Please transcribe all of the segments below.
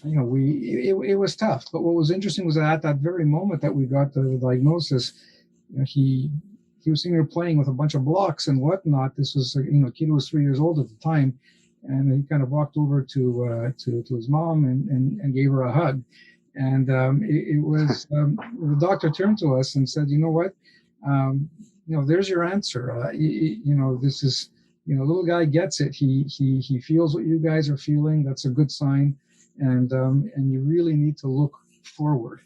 it was tough. But what was interesting was that at that very moment that we got the diagnosis, he was sitting there playing with a bunch of blocks and whatnot. This was a kid who was 3 years old at the time, and he kind of walked over to his mom and gave her a hug. And it was the doctor turned to us and said, "You know what? There's your answer. This is little guy gets it. He feels what you guys are feeling. That's a good sign, and you really need to look forward."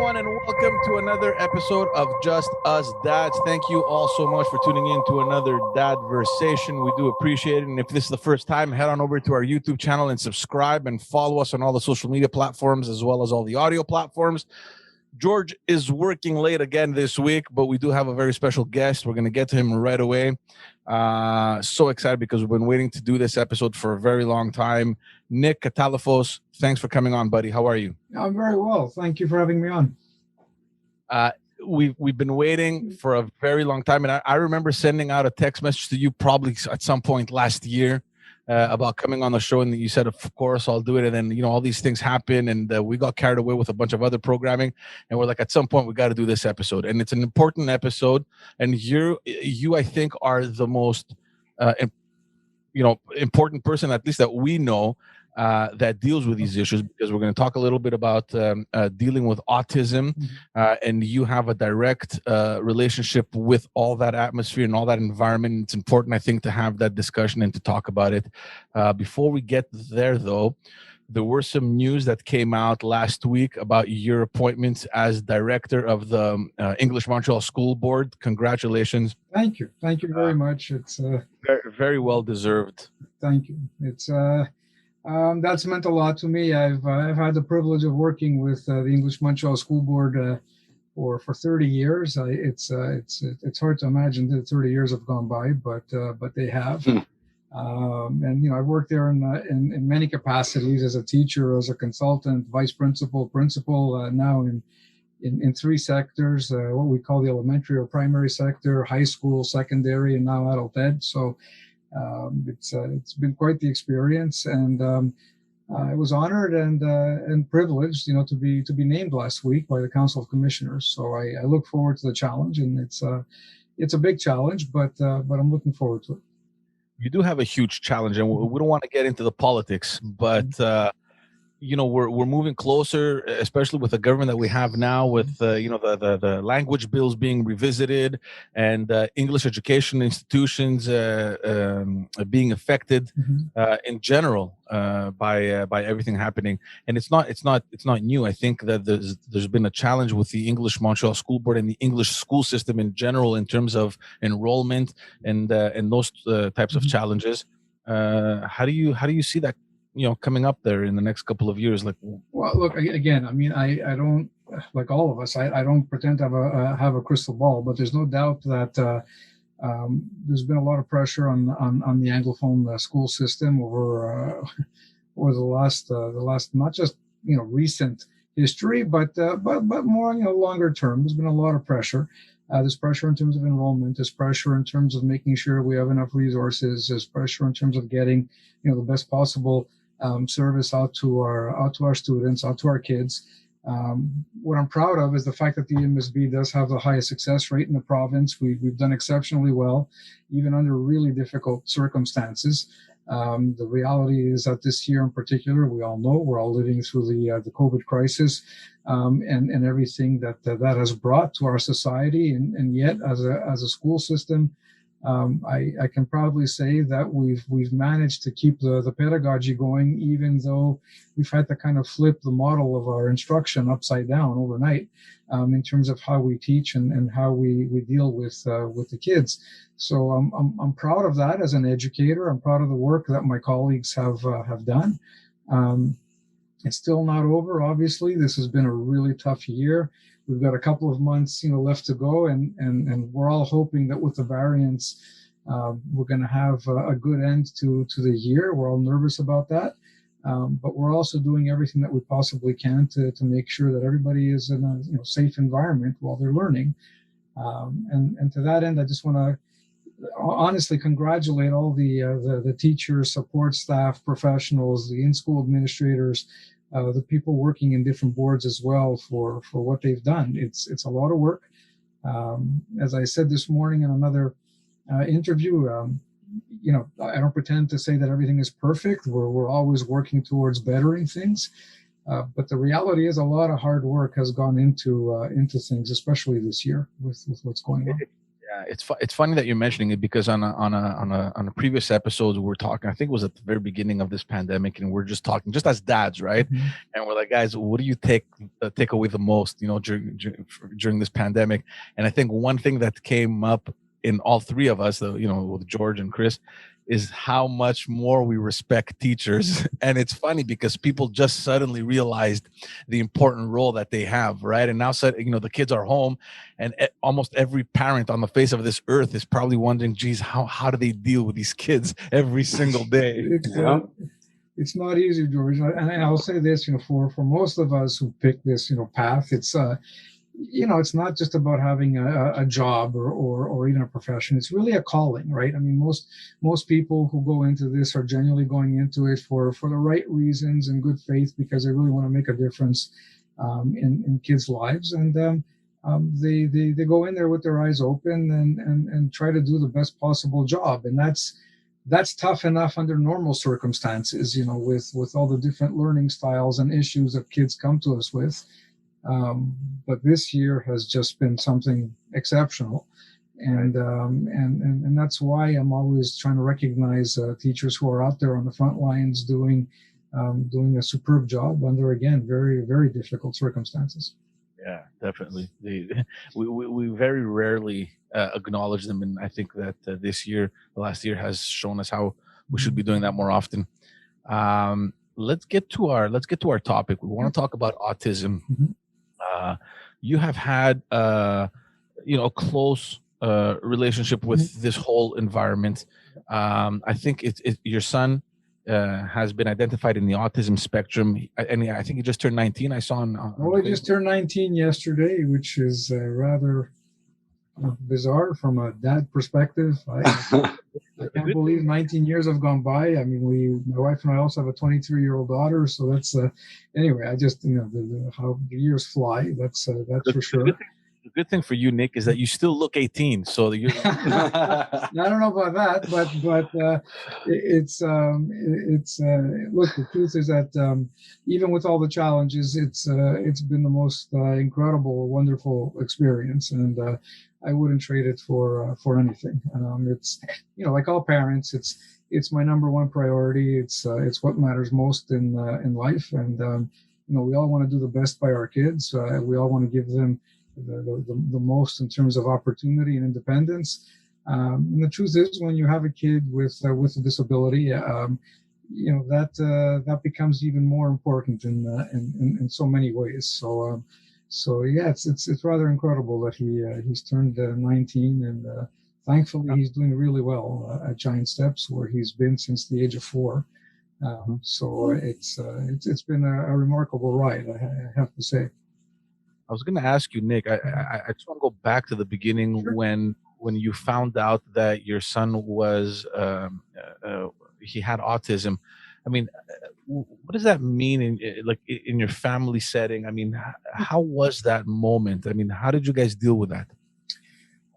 And welcome to another episode of Just Us Dads. Thank you all so much for tuning in to another Dadversation. We do appreciate it. And if this is the first time, head on over to our YouTube channel and subscribe and follow us on all the social media platforms as well as all the audio platforms. George is working late again this week, but we do have a very special guest. We're going to get to him right away. So excited because we've been waiting to do this episode for a very long time. Nick Katalifos, thanks for coming on, buddy. How are you? I'm very well. Thank you for having me on. We've been waiting for a very long time, and I remember sending out a text message to you probably at some point last year about coming on the show, and you said, "Of course, I'll do it." And then all these things happen, and we got carried away with a bunch of other programming, and we're like, at some point, we got to do this episode, and it's an important episode. And you I think are the most important person, at least that we know, that deals with these issues, because we're going to talk a little bit about dealing with autism, and you have a direct relationship with all that atmosphere and all that environment. It's important, I think, to have that discussion and to talk about it. Before we get there, though, there were some news that came out last week about your appointments as director of the English Montreal School Board. Congratulations. Thank you very much. It's very, very well deserved. Thank you. It's that's meant a lot to me. I've had the privilege of working with the English Montreal School Board for 30 years. It's hard to imagine that 30 years have gone by, but they have. And I've worked there in many capacities, as a teacher, as a consultant, vice principal, now in three sectors: what we call the elementary or primary sector, high school, secondary, and now adult ed. So. It's been quite the experience, and I was honored and privileged, to be named last week by the Council of Commissioners. So I look forward to the challenge, and it's a big challenge, but I'm looking forward to it. You do have a huge challenge, and we don't want to get into the politics, but we're moving closer, especially with the government that we have now, with the language bills being revisited, and English education institutions being affected in general by everything happening. And it's not new. I think that there's been a challenge with the English Montreal School Board and the English school system in general in terms of enrollment and those types of challenges. How do you see that coming up there in the next couple of years? Well, look, again, I don't, like all of us, I don't pretend to have a crystal ball, but there's no doubt that there's been a lot of pressure on the Anglophone school system over the last not just recent history, but more longer term. There's been a lot of pressure. There's pressure in terms of enrollment. There's pressure in terms of making sure we have enough resources. There's pressure in terms of getting the best possible service out to our students, out to our kids. What I'm proud of is the fact that the MSB does have the highest success rate in the province. We've done exceptionally well, even under really difficult circumstances. The reality is that this year in particular, we all know we're all living through the COVID crisis, and everything that has brought to our society. And yet, as a school system, I can proudly say that we've managed to keep the pedagogy going, even though we've had to kind of flip the model of our instruction upside down overnight, in terms of how we teach and how we deal with the kids. So I'm proud of that as an educator. I'm proud of the work that my colleagues have done. It's still not over. Obviously, this has been a really tough year. We've got a couple of months, left to go, and we're all hoping that with the variants, we're going to have a good end to the year. We're all nervous about that, but we're also doing everything that we possibly can to make sure that everybody is in a safe environment while they're learning. And to that end, I just want to honestly congratulate all the teachers, support staff, professionals, the in-school administrators, the people working in different boards as well for what they've done. It's a lot of work. As I said this morning in another interview, I don't pretend to say that everything is perfect. We're always working towards bettering things. But the reality is a lot of hard work has gone into things, especially this year with what's going on. Yeah, it's funny that you're mentioning it, because on a previous episode we were talking, I think it was at the very beginning of this pandemic, and we're just talking just as dads, right? Mm-hmm. And we're like, guys, what do you take away the most, during this pandemic? And I think one thing that came up in all three of us, with George and Chris, is how much more we respect teachers. And it's funny because people just suddenly realized the important role that they have, right? And now, the kids are home, and almost every parent on the face of this earth is probably wondering, geez, how do they deal with these kids every single day? It's not easy, George. And I'll say this, for most of us who pick this, path, it's it's not just about having a job or even a profession. It's really a calling, right? I mean, most people who go into this are genuinely going into it for the right reasons and good faith, because they really want to make a difference in kids' lives. And they go in there with their eyes open and try to do the best possible job. And that's tough enough under normal circumstances, with all the different learning styles and issues that kids come to us with. But this year has just been something exceptional, and that's why I'm always trying to recognize teachers who are out there on the front lines doing a superb job under, again, very, very difficult circumstances. Yeah, definitely. We very rarely acknowledge them, and I think that the last year has shown us how we should be doing that more often. Let's get to our topic. We want to talk about autism. Mm-hmm. You have had a close relationship with this whole environment. I think your son has been identified in the autism spectrum, and I think he just turned 19. I saw on he just turned 19 yesterday, which is rather bizarre from a dad perspective. I can't believe 19 years have gone by. I mean, my wife and I also have a 23-year-old daughter. So that's anyway. I just how the years fly. That's for sure. The good thing for you, Nick, is that you still look 18. So you're I don't know about that, but it's look. The truth is that even with all the challenges, it's been the most incredible, wonderful experience, and I wouldn't trade it for anything. It's like all parents, it's my number one priority. It's what matters most in life, and we all want to do the best by our kids. We all want to give them the most in terms of opportunity and independence. And the truth is, when you have a kid with a disability, that becomes even more important in so many ways. So yeah, it's rather incredible that he's turned 19, and thankfully he's doing really well at Giant Steps, where he's been since the age of 4. So it's been a remarkable ride, I have to say. I was going to ask you, Nick. I just want to go back to the beginning. Sure. When you found out that your son was he had autism. I mean, what does that mean in your family setting? I mean, how was that moment? I mean, how did you guys deal with that?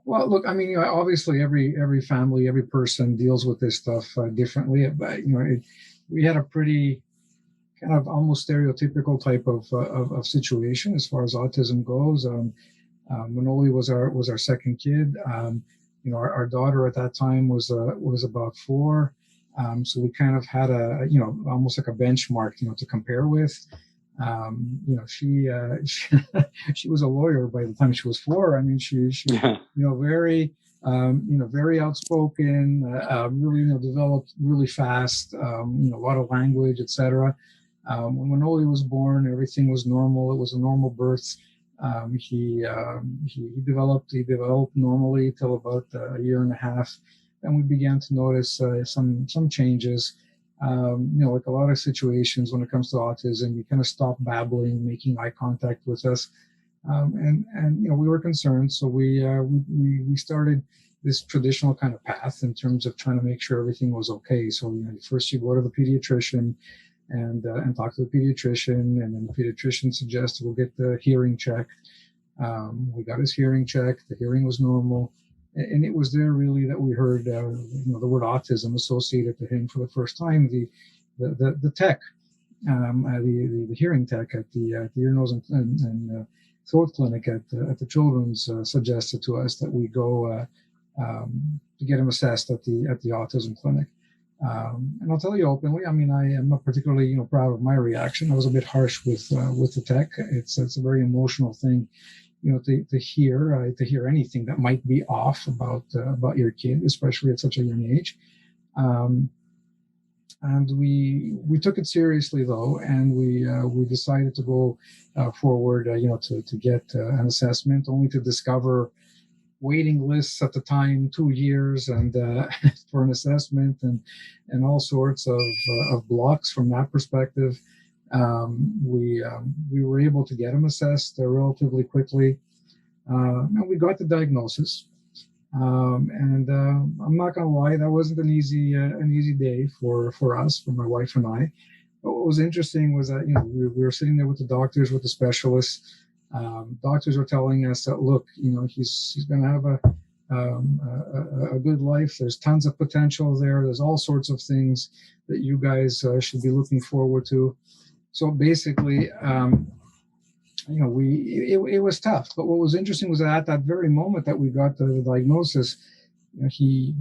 Well, look, I mean, obviously every family, every person deals with this stuff differently. But we had a pretty kind of almost stereotypical type of situation as far as autism goes. Manoli was our second kid. Our daughter at that time was about 4. So we kind of had almost like a benchmark, to compare with. She was a lawyer by the time she was 4. I mean, she very, very outspoken, really, developed really fast, a lot of language, etc. When Manoli was born, everything was normal. It was a normal birth. He developed normally till about a year and a half. Then we began to notice some changes. Like a lot of situations when it comes to autism, you kind of stop babbling, making eye contact with us, and we were concerned, so we started this traditional kind of path in terms of trying to make sure everything was okay. So first you go to the pediatrician and talk to the pediatrician, and then the pediatrician suggests we'll get the hearing checked. We got his hearing checked. The hearing was normal. And it was there really that we heard the word autism associated to him for the first time. The tech, the hearing tech at the ear, nose, and throat clinic at the children's suggested to us that we go to get him assessed at the autism clinic. And I'll tell you openly, I mean, I am not particularly proud of my reaction. I was a bit harsh with the tech. It's a very emotional thing. To hear anything that might be off about your kid, especially at such a young age. And we took it seriously though, and we decided to go forward, to get an assessment, only to discover waiting lists at the time, 2 years, and for an assessment, and all sorts of blocks from that perspective. We were able to get him assessed relatively quickly, and we got the diagnosis. And I'm not going to lie, that wasn't an easy day for us, for my wife and I. But what was interesting was that we were sitting there with the doctors, with the specialists. Doctors were telling us that, look, he's going to have a good life. There's tons of potential there. There's all sorts of things that you guys should be looking forward to. So basically, it was tough. But what was interesting was that at that very moment that we got the diagnosis, he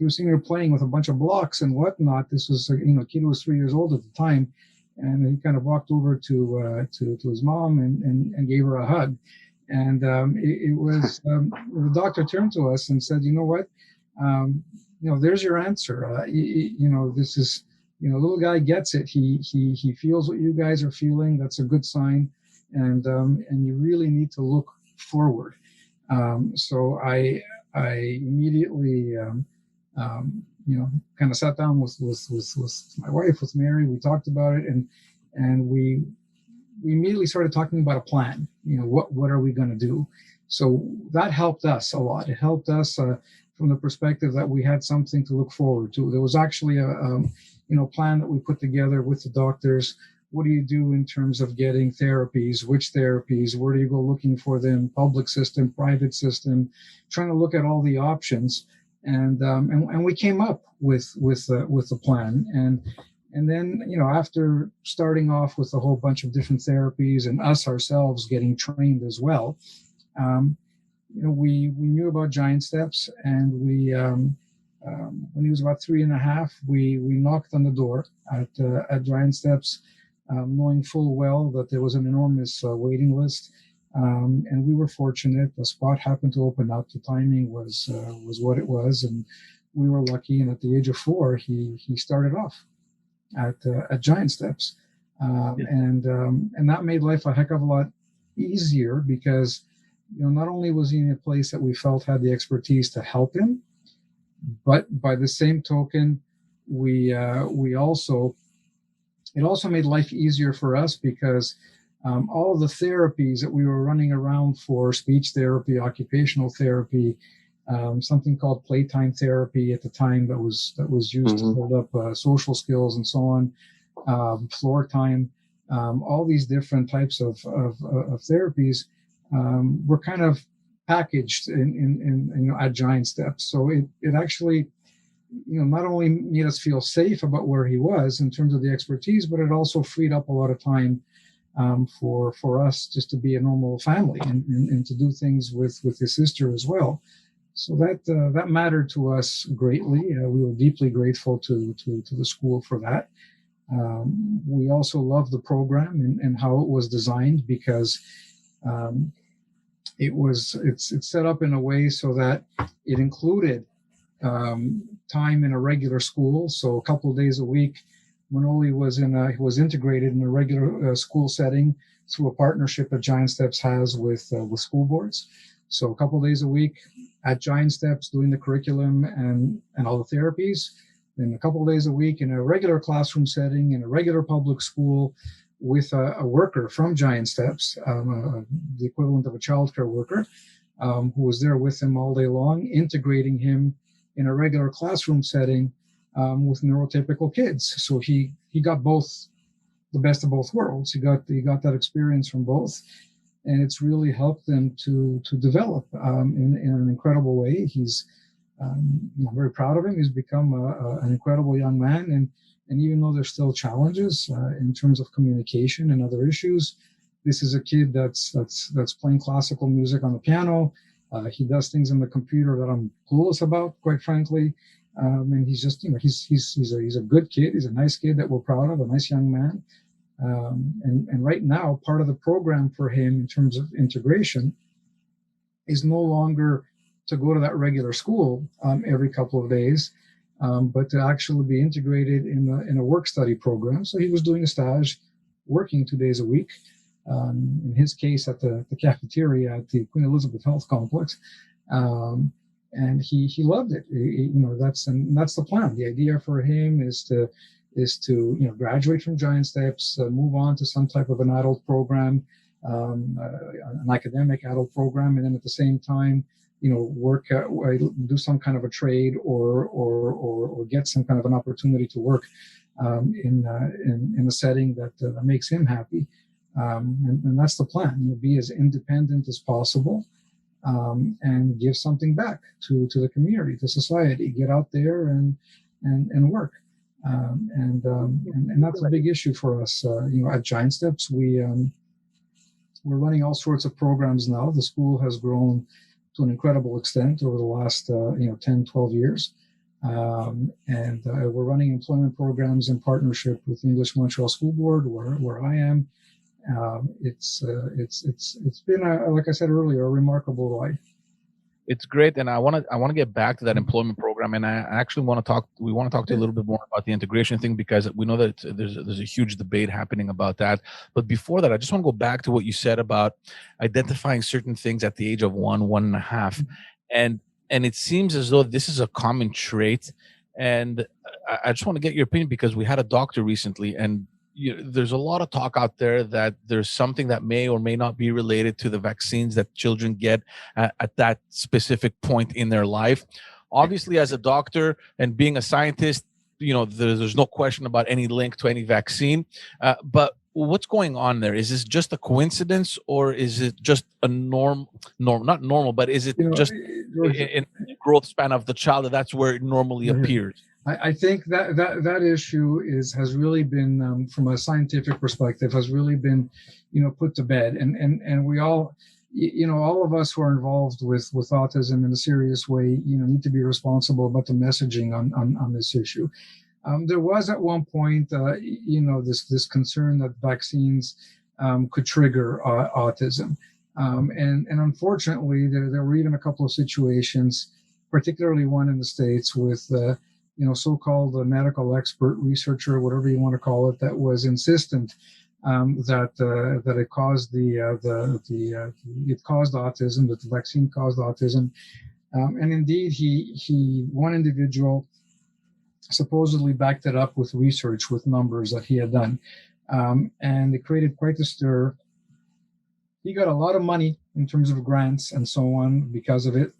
was sitting there playing with a bunch of blocks and whatnot. This was a kid who was 3 years old at the time, and he kind of walked over to his mom and gave her a hug. And it was the doctor turned to us and said, "You know what? There's your answer. This is." Little guy gets it. He feels what you guys are feeling. That's a good sign, and you really need to look forward. So I immediately kind of sat down with my wife, with Mary. We talked about it, and we immediately started talking about a plan. What are we going to do? So that helped us a lot. It helped us from the perspective that we had something to look forward to. There was actually a plan that we put together with the doctors. What do you do in terms of getting therapies? Which therapies? Where do you go looking for them? Public system, private system? Trying to look at all the options, and we came up with the plan. And then after starting off with a whole bunch of different therapies and us ourselves getting trained as well, we knew about Giant Steps, and we. When he was about 3.5, we knocked on the door at Giant Steps, knowing full well that there was an enormous waiting list, and we were fortunate. The spot happened to open up. The timing was what it was, and we were lucky. And at the age of 4, he started off at Giant Steps, and that made life a heck of a lot easier because not only was he in a place that we felt had the expertise to help him, but by the same token, it also made life easier for us because all of the therapies that we were running around for, speech therapy, occupational therapy, something called playtime therapy at the time that was used to build up social skills and so on, floor time, all these different types of therapies were kind of packaged in at Giant Steps. So it actually not only made us feel safe about where he was in terms of the expertise, but it also freed up a lot of time for us just to be a normal family and to do things with his sister as well. So that mattered to us greatly. We were deeply grateful to the school for that. We also loved the program and how it was designed because it's set up in a way so that it included time in a regular school. So a couple of days a week, Manoli was integrated in a regular school setting through a partnership that Giant Steps has with school boards. So a couple of days a week at Giant Steps doing the curriculum and all the therapies. Then a couple of days a week in a regular classroom setting in a regular public school with a worker from Giant Steps, the equivalent of a childcare worker, who was there with him all day long, integrating him in a regular classroom setting with neurotypical kids. So he got both, the best of both worlds. He got that experience from both, and it's really helped them to develop in an incredible way. He's I'm very proud of him. He's become an incredible young man, and even though there's still challenges in terms of communication and other issues, this is a kid that's playing classical music on the piano. He does things on the computer that I'm clueless about, quite frankly. And he's just, he's a good kid. He's a nice kid that we're proud of, a nice young man. And right now, part of the program for him in terms of integration is no longer to go to that regular school every couple of days, but to actually be integrated in a work study program. So he was doing a stage, working 2 days a week. In his case, at the cafeteria at the Queen Elizabeth Health Complex, and he loved it. That's the plan. The idea for him is to graduate from Giant Steps, move on to some type of an adult program, an academic adult program, and then at the same time, work, do some kind of a trade or get some kind of an opportunity to work in a setting that makes him happy. And that's the plan. Be as independent as possible, and give something back to the community, to society. Get out there and work. And that's a big issue for us. At Giant Steps, we're running all sorts of programs now. The school has grown to an incredible extent over the last 10, 12 years. And we're running employment programs in partnership with the English Montreal School Board, where I am. It's been like I said earlier, a remarkable ride. It's great, and I want to get back to that employment program, and I actually want to talk to you a little bit more about the integration thing, because we know that there's a huge debate happening about that. But before that, I just want to go back to what you said about identifying certain things at the age of 1.5, and it seems as though this is a common trait, and I just want to get your opinion, because we had a doctor recently, and there's a lot of talk out there that there's something that may or may not be related to the vaccines that children get at that specific point in their life. Obviously, as a doctor and being a scientist, there's no question about any link to any vaccine. But what's going on there? Is this just a coincidence, or is it just a not normal, but is it just in the growth span of the child that's where it normally appears? I think that issue has really been, from a scientific perspective, has really been, put to bed, and we all, all of us who are involved with autism in a serious way, need to be responsible about the messaging on this issue. There was at one point, this concern that vaccines could trigger autism, and unfortunately, there were even a couple of situations, particularly one in the States with so-called medical expert researcher, whatever you want to call it, that was insistent that it caused it caused autism, that the vaccine caused autism, and indeed, one individual supposedly backed it up with research, with numbers that he had done, and it created quite a stir. He got a lot of money in terms of grants and so on because of it.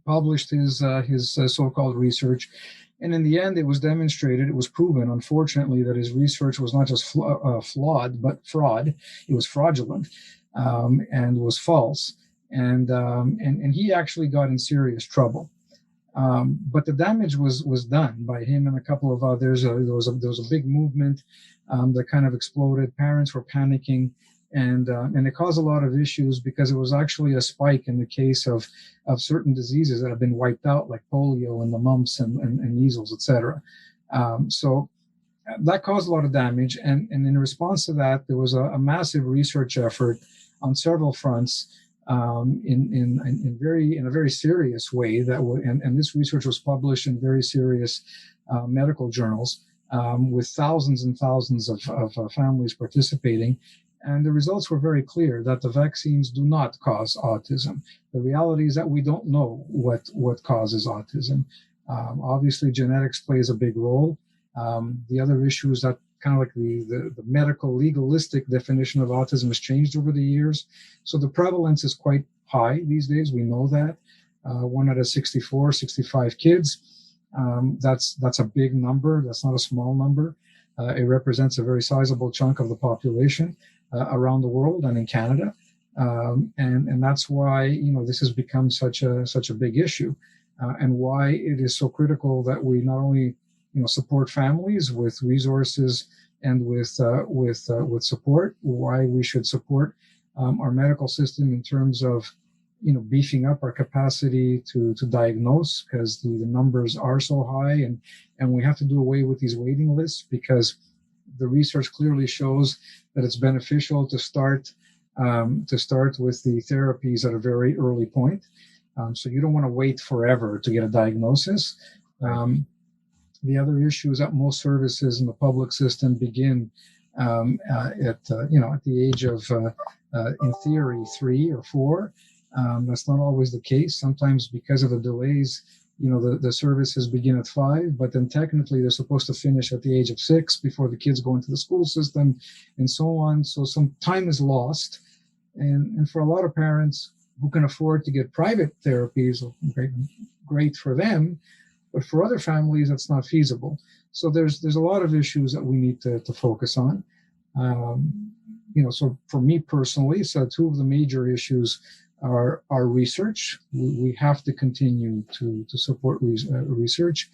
Published his so-called research. And in the end, it was demonstrated, it was proven, unfortunately, that his research was not just flawed, but fraud. It was fraudulent and was false. And he actually got in serious trouble. But the damage was done by him and a couple of others. There was a big movement that kind of exploded. Parents were panicking. And it caused a lot of issues because it was actually a spike in the case of certain diseases that have been wiped out, like polio and the mumps and measles, etc. So that caused a lot of damage. And in response to that, there was a massive research effort on several fronts in a very serious way. And this research was published in very serious medical journals. with thousands and thousands of families participating. And the results were very clear that the vaccines do not cause autism. The reality is that we don't know what causes autism. Obviously, genetics plays a big role. The other issue is that kind of like the medical legalistic definition of autism has changed over the years. So the prevalence is quite high these days. We know that. 1 out of 64, 65 kids. That's a big number. That's not a small number. It represents a very sizable chunk of the population around the world and in Canada. And that's why, this has become such a big issue, and why it is so critical that we not only, support families with resources and with support, why we should support our medical system in terms of, beefing up our capacity to diagnose, because the numbers are so high, and we have to do away with these waiting lists, because the research clearly shows that it's beneficial to start with the therapies at a very early point. So you don't want to wait forever to get a diagnosis. The other issue is that most services in the public system begin at the age of, in theory, 3 or 4. That's not always the case. Sometimes, because of the delays, the services begin at 5, but then technically they're supposed to finish at the age of 6 before the kids go into the school system, and so on. So some time is lost. And for a lot of parents who can afford to get private therapies, great for them, but for other families, that's not feasible. So there's a lot of issues that we need to focus on. So for me personally, two of the major issues are research. We have to continue to support research.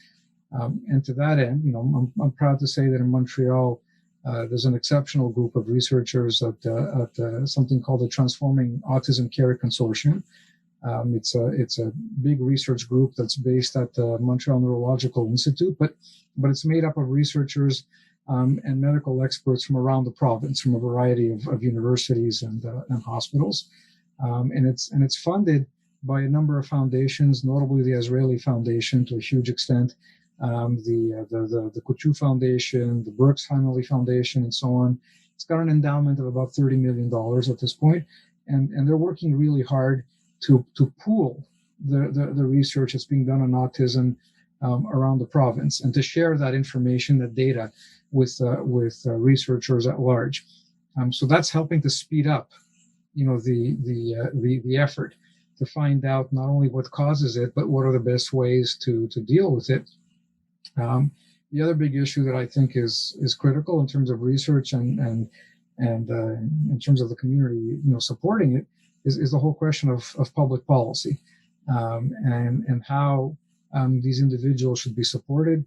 And to that end, I'm proud to say that in Montreal, there's an exceptional group of researchers at something called the Transforming Autism Care Consortium. It's a big research group that's based at the Montreal Neurological Institute, but it's made up of researchers and medical experts from around the province, from a variety of universities and hospitals. And it's funded by a number of foundations, notably the Israeli Foundation to a huge extent, the Coutu Foundation, the Brooks Family Foundation, and so on. It's got an endowment of about $30 million at this point, and they're working really hard to pool the research that's being done on autism around the province, and to share that information, that data, with researchers at large. So that's helping to speed up, the effort to find out not only what causes it, but what are the best ways to deal with it. The other big issue that I think is critical in terms of research and in terms of the community, supporting it, is the whole question of public policy, and how these individuals should be supported.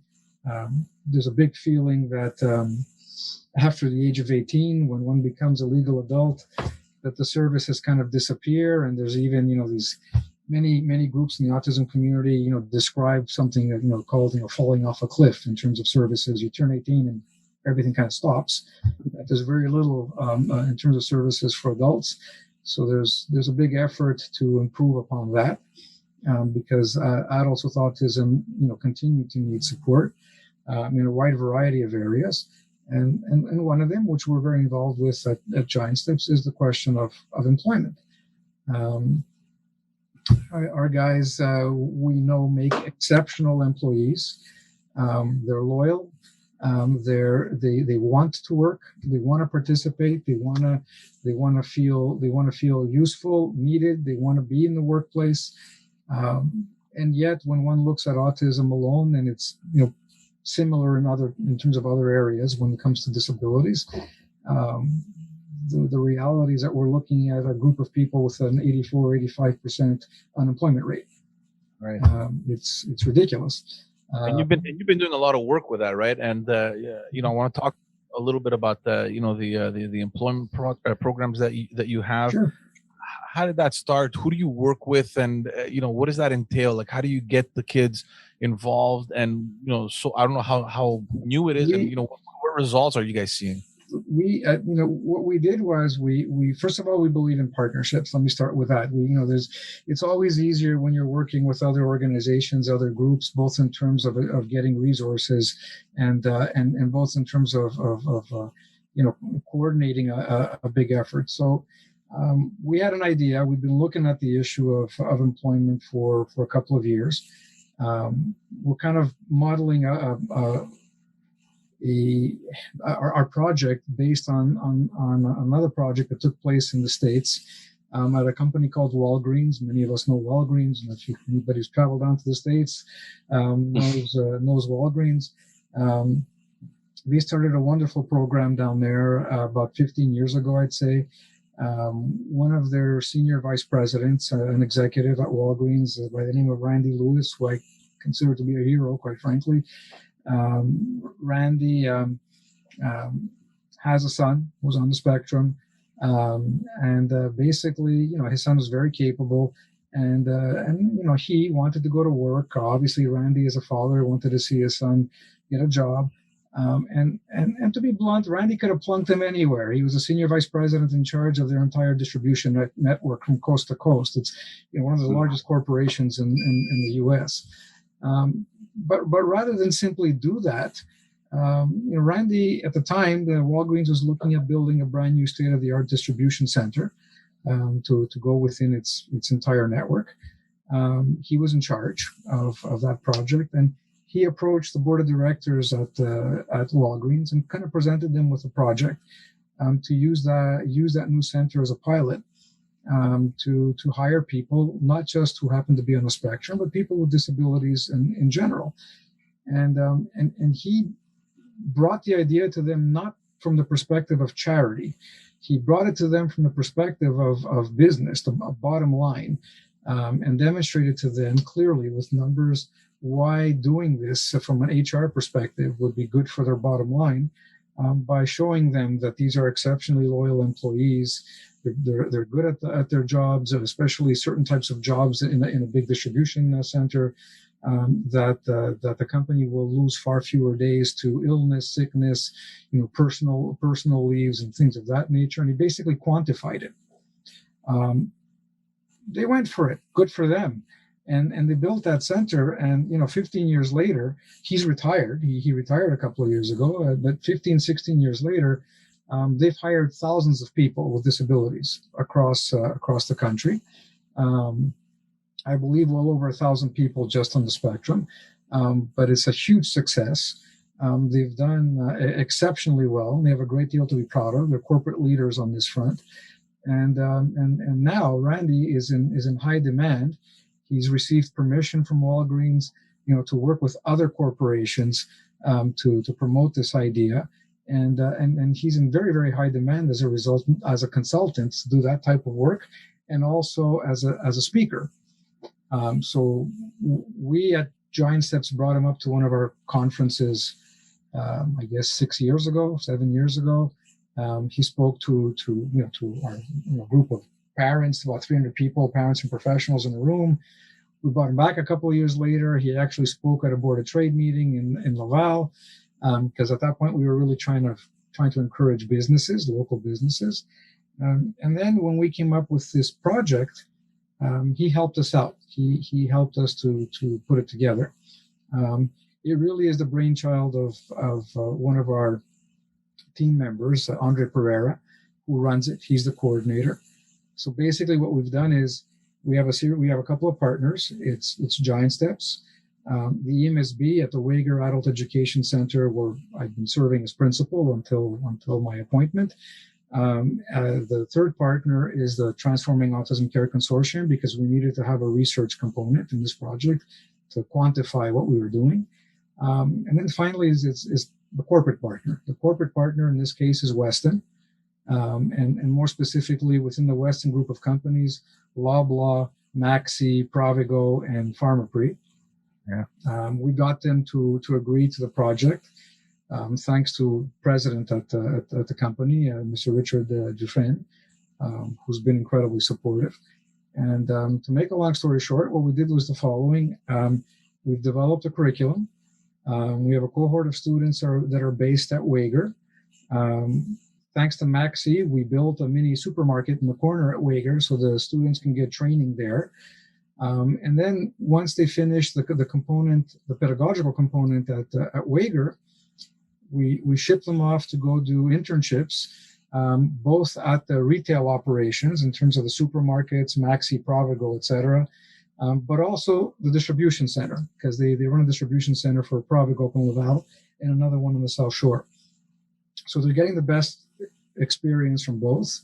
There's a big feeling that after the age of 18, when one becomes a legal adult, that the services kind of disappear, and there's even these many groups in the autism community describe something that called falling off a cliff in terms of services. You turn 18 and everything kind of stops. There's very little in terms of services for adults. So there's a big effort to improve upon that, because adults with autism continue to need support in a wide variety of areas. And one of them, which we're very involved with at Giant Steps, is the question of employment. Our guys, we know, make exceptional employees. They're loyal. They want to work. They want to participate. They want to feel useful, needed. They want to be in the workplace. And yet, when one looks at autism alone, and it's similar in terms of other areas when it comes to disabilities, the reality is that we're looking at a group of people with an 84-85% unemployment rate. Right. It's ridiculous. And you've been doing a lot of work with that, right? And I want to talk a little bit about the employment programs that you have. Sure. How did that start? Who do you work with, and what does that entail? Like, how do you get the kids involved? And so I don't know how new it is, and what results are you guys seeing? what we did was we first of all, we believe in partnerships. Let me start with that. It's always easier when you're working with other organizations, other groups, both in terms of getting resources and both in terms of coordinating a big effort. So we had an idea. We've been looking at the issue of employment for a couple of years. We're kind of modeling our project based on another project that took place in the States at a company called Walgreens. Many of us know Walgreens, and if anybody who's traveled down to the States knows Walgreens. They started a wonderful program down there about 15 years ago, I'd say. One of their senior vice presidents, an executive at Walgreens by the name of Randy Lewis, who I consider to be a hero, quite frankly. Randy has a son who's on the spectrum, and basically, his son was very capable, and he wanted to go to work. Obviously, Randy, as a father, wanted to see his son get a job. And to be blunt, Randy could have plunked him anywhere. He was a senior vice president in charge of their entire distribution network from coast to coast. It's one of the largest corporations in the U.S. But rather than simply do that, Randy, at the time, the Walgreens was looking at building a brand new state-of-the-art distribution center to go within its entire network. He was in charge of that project, and he approached the board of directors at Walgreens and kind of presented them with a project to use that new center as a pilot to hire people, not just who happen to be on the spectrum, but people with disabilities in general. And he brought the idea to them not from the perspective of charity. He brought it to them from the perspective of business, the bottom line, and demonstrated to them clearly with numbers why doing this from an HR perspective would be good for their bottom line, by showing them that these are exceptionally loyal employees. They're good at their jobs, especially certain types of jobs in a big distribution center. That the company will lose far fewer days to illness, sickness, personal leaves and things of that nature. And he basically quantified it. They went for it. Good for them. And they built that center. And 15 years later, he's retired. He retired a couple of years ago. But 15, 16 years later, they've hired thousands of people with disabilities across the country. I believe well over 1,000 people just on the spectrum, but it's a huge success. They've done exceptionally well, and they have a great deal to be proud of. They're corporate leaders on this front, and now Randy is in high demand. He's received permission from Walgreens, to work with other corporations to promote this idea, and he's in very, very high demand as a result, as a consultant to do that type of work, and also as a speaker. So we at Giant Steps brought him up to one of our conferences, I guess 7 years ago. He spoke to our group of parents, about 300 people, parents and professionals in the room. We brought him back a couple of years later. He actually spoke at a Board of Trade meeting in Laval, because at that point we were really trying to encourage businesses, local businesses. And then when we came up with this project, he helped us out. He helped us to put it together. It really is the brainchild of one of our team members, Andre Pereira, who runs it. He's the coordinator. So basically, what we've done is we have a couple of partners. It's Giant Steps, the EMSB at the Wager Adult Education Center, where I've been serving as principal until my appointment. The third partner is the Transforming Autism Care Consortium, because we needed to have a research component in this project to quantify what we were doing. And then finally is the corporate partner. The corporate partner in this case is Weston, and more specifically within the Weston group of companies, Loblaw, Maxi, Provigo, and Pharmaprix. Yeah. We got them to agree to the project. Thanks to president at the company, Mr. Richard Dufresne, who's been incredibly supportive. And to make a long story short, what we did was the following. We've developed a curriculum. We have a cohort of students that are based at Wager, Thanks to Maxi, we built a mini supermarket in the corner at Wager so the students can get training there. And then once they finish the pedagogical component at Wager, we ship them off to go do internships, both at the retail operations in terms of the supermarkets, Maxi, Provigo, etc., but also the distribution center, because they run a distribution center for Provigo and Laval and another one on the South Shore. So they're getting the best experience from both.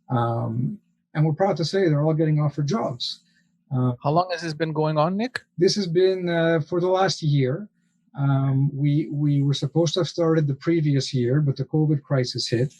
And we're proud to say they're all getting offered jobs. How long has this been going on, Nick? This has been for the last year. We were supposed to have started the previous year, but the COVID crisis hit.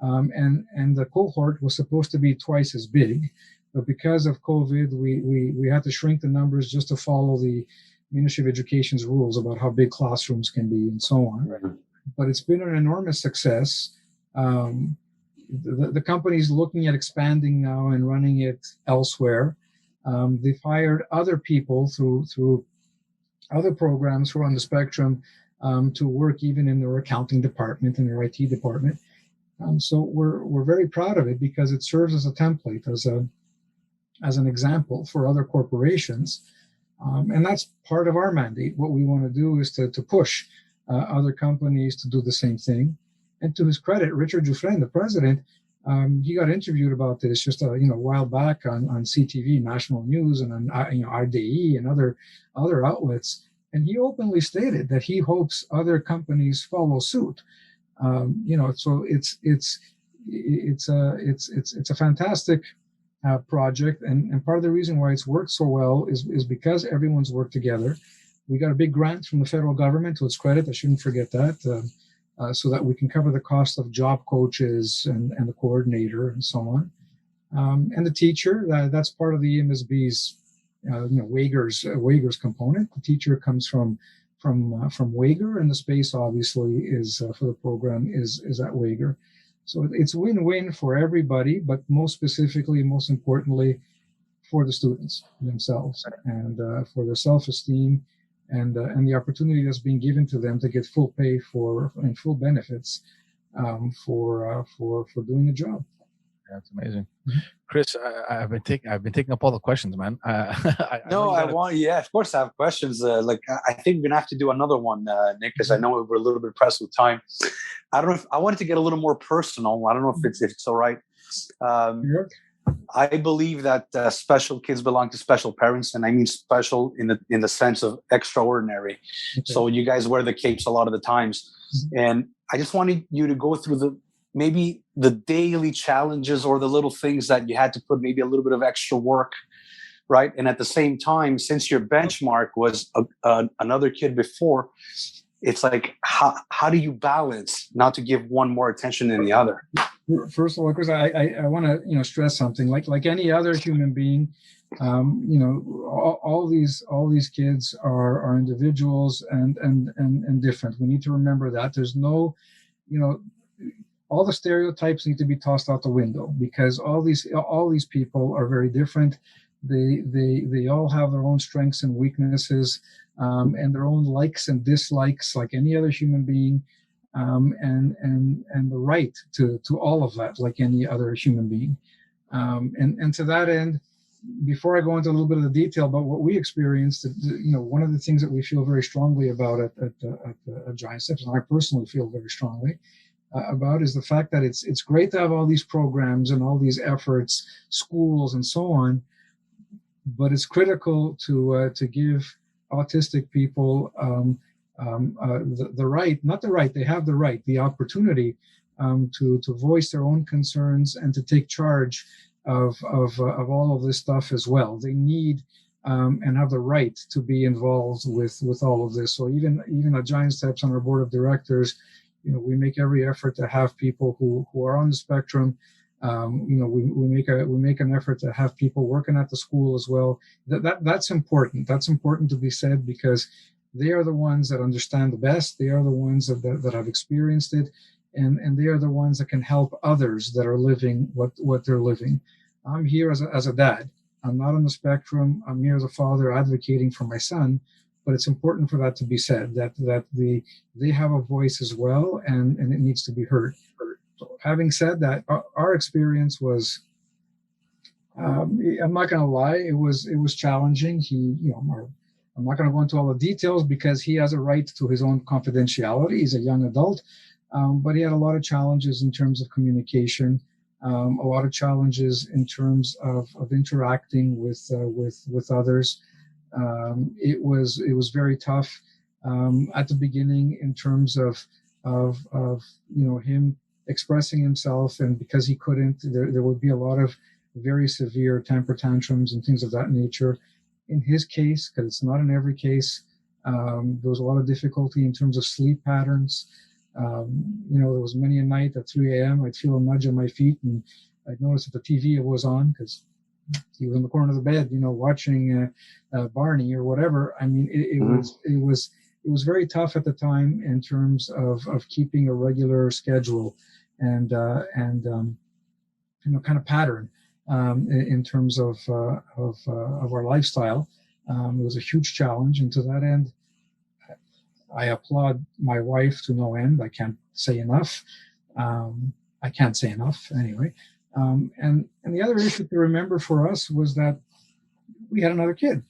And the cohort was supposed to be twice as big. But because of COVID, we had to shrink the numbers just to follow the Ministry of Education's rules about how big classrooms can be and so on. Right. But it's been an enormous success. The company's looking at expanding now and running it elsewhere. They've hired other people through other programs who are on the spectrum to work even in their accounting department and their IT department. So we're very proud of it because it serves as a template, as an example for other corporations. And that's part of our mandate. What we want to do is to push other companies to do the same thing. And to his credit, Richard Dufresne, the president, he got interviewed about this just a while back on CTV, National News, and on RDE and other outlets. And he openly stated that he hopes other companies follow suit. So it's a fantastic project, and part of the reason why it's worked so well is because everyone's worked together. We got a big grant from the federal government, to its credit. I shouldn't forget that. So that we can cover the cost of job coaches and the coordinator and so on. And the teacher, that's part of the EMSB's, Wager's component. The teacher comes from Wager, and the space obviously is for the program is at Wager. So it's win-win for everybody, but most specifically, most importantly, for the students themselves and for their self-esteem. And the opportunity that's being given to them to get full pay and full benefits for doing the job. That's amazing, Chris. I've been taking up all the questions, man. Of course, I have questions. I think we're gonna have to do another one, Nick, because I know we're a little bit pressed with time. I don't know if I wanted to get a little more personal. I don't know if it's all right. Sure. I believe that special kids belong to special parents, and I mean special in the sense of extraordinary. Okay. So you guys wear the capes a lot of the times, and I just wanted you to go through maybe the daily challenges or the little things that you had to put maybe a little bit of extra work, right? And at the same time, since your benchmark was another kid before, it's like how do you balance not to give one more attention than the other? First of all, because I want to stress something like any other human being, all these kids are individuals and different. We need to remember that there's no, all the stereotypes need to be tossed out the window because all these people are very different. They all have their own strengths and weaknesses, and their own likes and dislikes, like any other human being. And the right to all of that, like any other human being. And to that end, before I go into a little bit of the detail about what we experienced, one of the things that we feel very strongly about at Giant Steps, and I personally feel very strongly about, is the fact that it's great to have all these programs and all these efforts, schools and so on, but it's critical to give autistic people they have the right, the opportunity to voice their own concerns and to take charge of all of this stuff as well. They need and have the right to be involved with all of this. So even at Giant Steps on our board of directors, we make every effort to have people who are on the spectrum. We make an effort to have people working at the school as well. That's important. That's important to be said because they are the ones that understand the best. They are the ones that have experienced it, and they are the ones that can help others that are living what they're living. I'm here as a dad. I'm not on the spectrum. I'm here as a father advocating for my son but it's important for that to be said, that they have a voice as well, and it needs to be heard. So having said that, our experience was, I'm not going to lie, it was challenging. I'm not going to go into all the details because he has a right to his own confidentiality. He's a young adult, but he had a lot of challenges in terms of communication, a lot of challenges in terms of interacting with others. It was very tough at the beginning in terms of him expressing himself, and because he couldn't, there would be a lot of very severe temper tantrums and things of that nature. In his case, because it's not in every case, there was a lot of difficulty in terms of sleep patterns. There was many a night at 3 a.m. I'd feel a nudge on my feet, and I'd notice that the TV was on because he was in the corner of the bed, watching Barney or whatever. I mean, it was very tough at the time in terms of keeping a regular schedule and kind of pattern in terms of our lifestyle. It was a huge challenge, and to that end, I applaud my wife to no end. I can't say enough. Anyway. And the other issue to remember for us was that we had another kid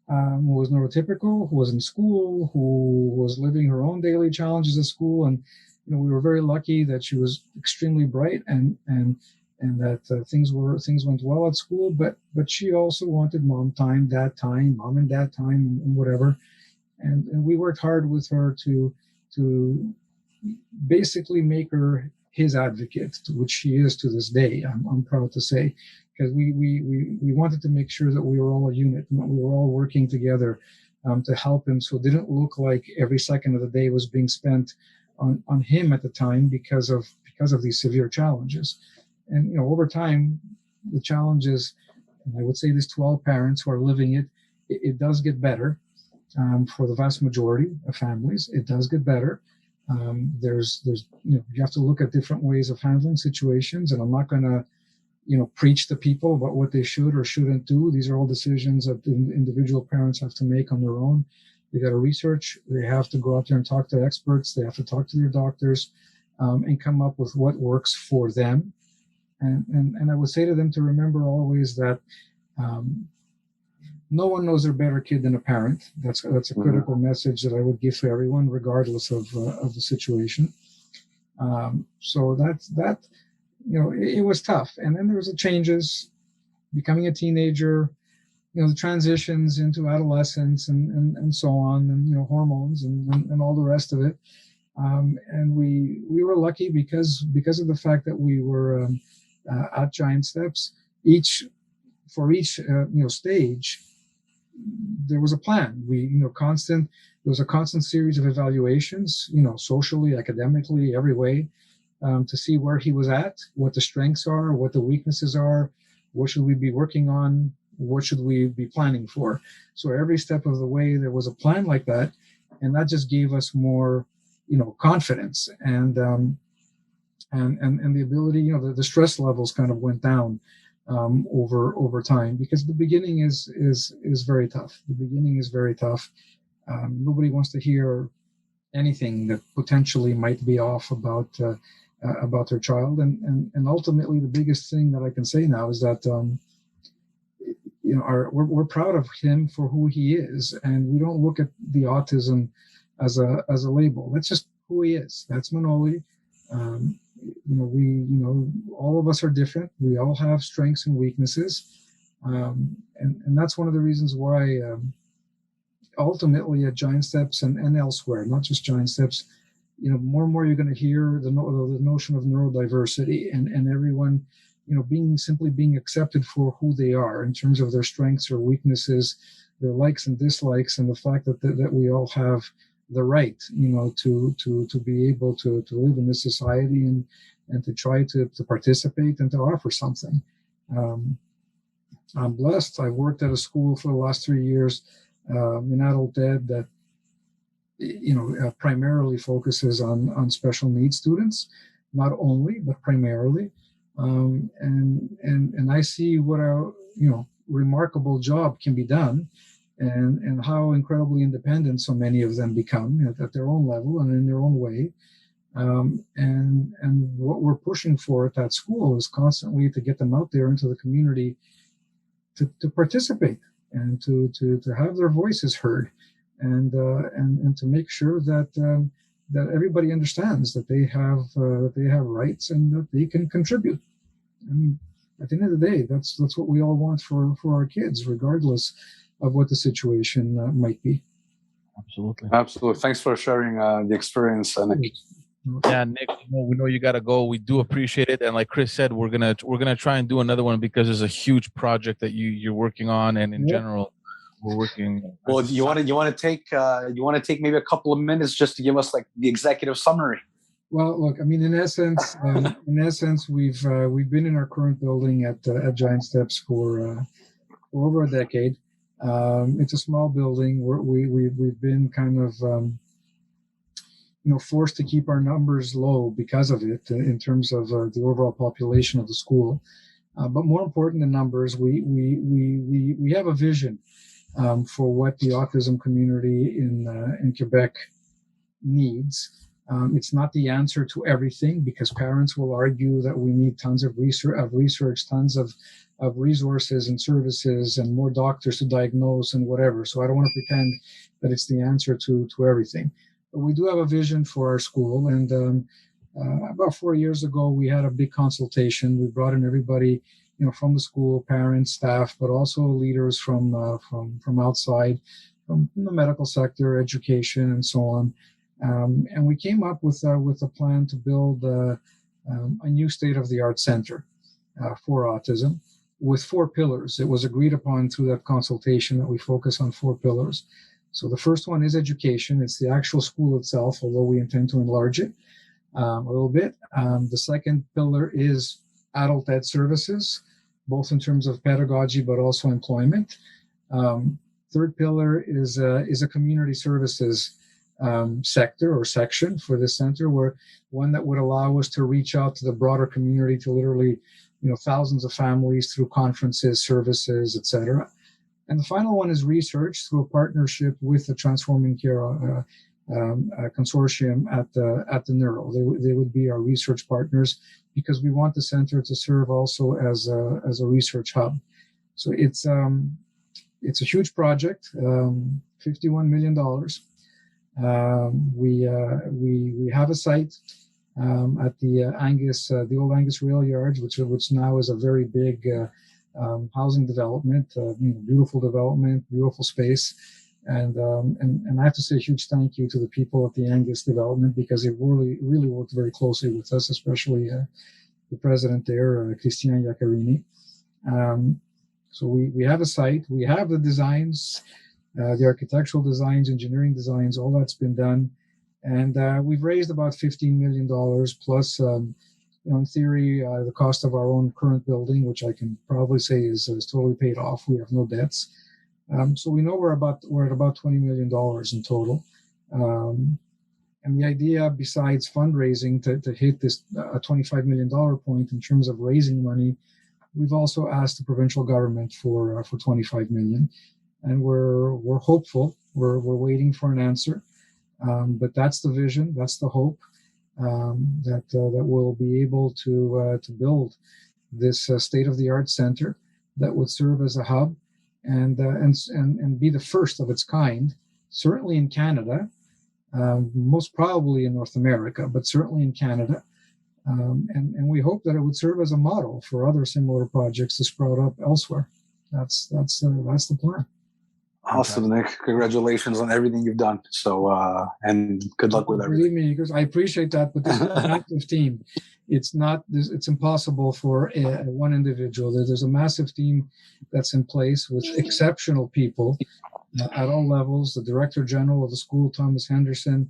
who was neurotypical, who was in school, who was living her own daily challenges at school. And we were very lucky that she was extremely bright and that things went well at school. But she also wanted mom and dad time, and whatever. And we worked hard with her to basically make her his advocate, which she is to this day. I'm proud to say, because we wanted to make sure that we were all a unit and that we were all working together to help him, so it didn't look like every second of the day was being spent on him at the time because of these severe challenges. And over time, the challenges, and I would say this to all parents who are living it does get better. For the vast majority of families, it does get better. There's you have to look at different ways of handling situations, and I'm not going to preach to people about what they should or shouldn't do. These are all decisions that individual parents have to make on their own. They got to research. They have to go out there and talk to experts. They have to talk to their doctors and come up with what works for them. And I would say to them to remember always that no one knows their better kid than a parent. That's a critical message that I would give to everyone, regardless of the situation. So that it was tough. And then there was the changes, becoming a teenager, the transitions into adolescence and so on, and hormones and all the rest of it. And we were lucky because of the fact that we were at Giant Steps. For each stage, there was a plan. There was a constant series of evaluations, socially, academically, every way, to see where he was at, what the strengths are, what the weaknesses are, what should we be working on, what should we be planning for. So every step of the way, there was a plan like that, and that just gave us more, confidence and the ability. The stress levels kind of went down over time, because the beginning is very tough. The beginning is very tough. Nobody wants to hear anything that potentially might be off about their child, and ultimately the biggest thing that I can say now is that we're proud of him for who he is, and we don't look at the autism as a label. That's just who he is. That's Manoli. All of us are different. We all have strengths and weaknesses, and that's one of the reasons why ultimately at Giant Steps and elsewhere, not just Giant Steps, more and more you're going to hear the notion of neurodiversity and everyone, being accepted for who they are in terms of their strengths or weaknesses, their likes and dislikes, and the fact that we all have the right, to be able to live in this society and to try to participate and to offer something. I'm blessed. I've worked at a school for the last 3 years in adult ed that primarily focuses on special needs students, not only but primarily, and I see what a remarkable job can be done and how incredibly independent so many of them become at their own level and in their own way. And what we're pushing for at that school is constantly to get them out there into the community to participate and to have their voices heard, and to make sure that that everybody understands that they have rights and that they can contribute. I mean, at the end of the day, that's what we all want for our kids, regardless of what the situation might be. Absolutely. Thanks for sharing the experience, Nick. Yeah, Nick, we know you got to go. We do appreciate it, and like Chris said, we're gonna try and do another one because there's a huge project that you're working on, and in general, we're working. Well, you want to take maybe a couple of minutes just to give us like the executive summary. Well, look, I mean, in essence, we've been in our current building at Giant Steps for over a decade. It's a small building. We've been kind of forced to keep our numbers low because of it in terms of the overall population of the school. But more important than numbers, we have a vision for what the autism community in Quebec needs. It's not the answer to everything, because parents will argue that we need tons of research, tons of resources and services and more doctors to diagnose and whatever. So I don't want to pretend that it's the answer to everything. But we do have a vision for our school. And about 4 years ago, we had a big consultation. We brought in everybody, from the school, parents, staff, but also leaders from outside, from the medical sector, education, and so on. And we came up with a plan to build a new state-of-the-art center for autism with 4 pillars. It was agreed upon through that consultation that we focus on 4 pillars. So the first one is education. It's the actual school itself, although we intend to enlarge it a little bit. The second pillar is adult ed services, both in terms of pedagogy but also employment. Third pillar is a community services sector or section for this center, where one that would allow us to reach out to the broader community, to literally thousands of families through conferences, services, etc. And the final one is research through a partnership with the Transforming Care consortium at the Neuro. They would be our research partners, because we want the center to serve also as a research hub. So it's a huge project, $51 million. We have a site at the old Angus Rail Yards, which now is a very big housing development, beautiful development, beautiful space. And I have to say a huge thank you to the people at the Angus development, because they really worked very closely with us, especially the president there, Christian Iaccarini. So we have a site, we have the designs, the architectural designs, engineering designs, all that's been done. And we've raised about $15 million plus, in theory, the cost of our own current building, which I can probably say is totally paid off. We have no debts. So we know we're at about $20 million in total. And the idea, besides fundraising, to hit this a $25 million point in terms of raising money, we've also asked the provincial government for $25 million. And we're hopeful. We're waiting for an answer. But that's the vision. That's the hope, that we'll be able to build this state-of-the-art center that would serve as a hub and be the first of its kind, certainly in Canada, most probably in North America, but certainly in Canada. And we hope that it would serve as a model for other similar projects to sprout up elsewhere. That's the plan. Awesome, Nick. Congratulations on everything you've done. So, and good luck with everything. Believe me, because I appreciate that, but this is an active team. It's impossible for one individual. There's a massive team that's in place with exceptional people at all levels. The Director General of the school, Thomas Henderson,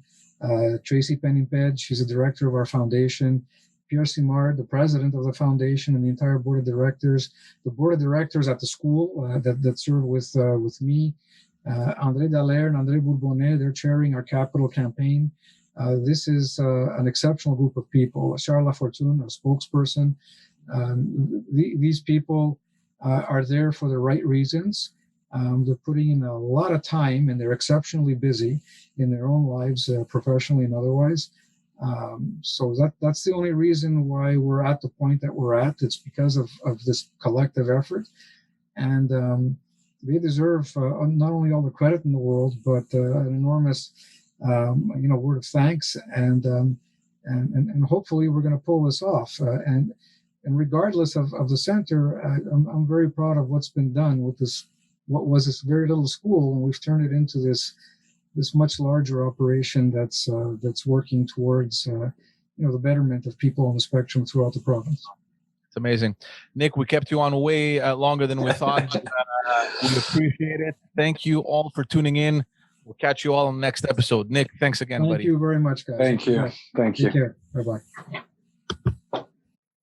Tracy Pennimpedge, she's the director of our foundation, Pierre Simard, the president of the foundation, and the entire board of directors. The board of directors at the school that serve with me, André Dallaire and André Bourbonnet, they're chairing our capital campaign. This is an exceptional group of people. Charles Lafortune, our spokesperson. These people are there for the right reasons. They're putting in a lot of time, and they're exceptionally busy in their own lives, professionally and otherwise. So that's the only reason why we're at the point that we're at. It's because of this collective effort, and they deserve not only all the credit in the world, but an enormous, word of thanks, and hopefully we're going to pull this off. And regardless of the center, I'm very proud of what's been done with this. What was this very little school, and we've turned it into this much larger operation that's working towards the betterment of people on the spectrum throughout the province. It's amazing. Nick, we kept you on way longer than we thought, but we appreciate it. Thank you all for tuning in. We'll catch you all on the next episode. Nick, thanks again, buddy. Thank you very much, guys. Thank you. Thank you. Take care. Bye-bye.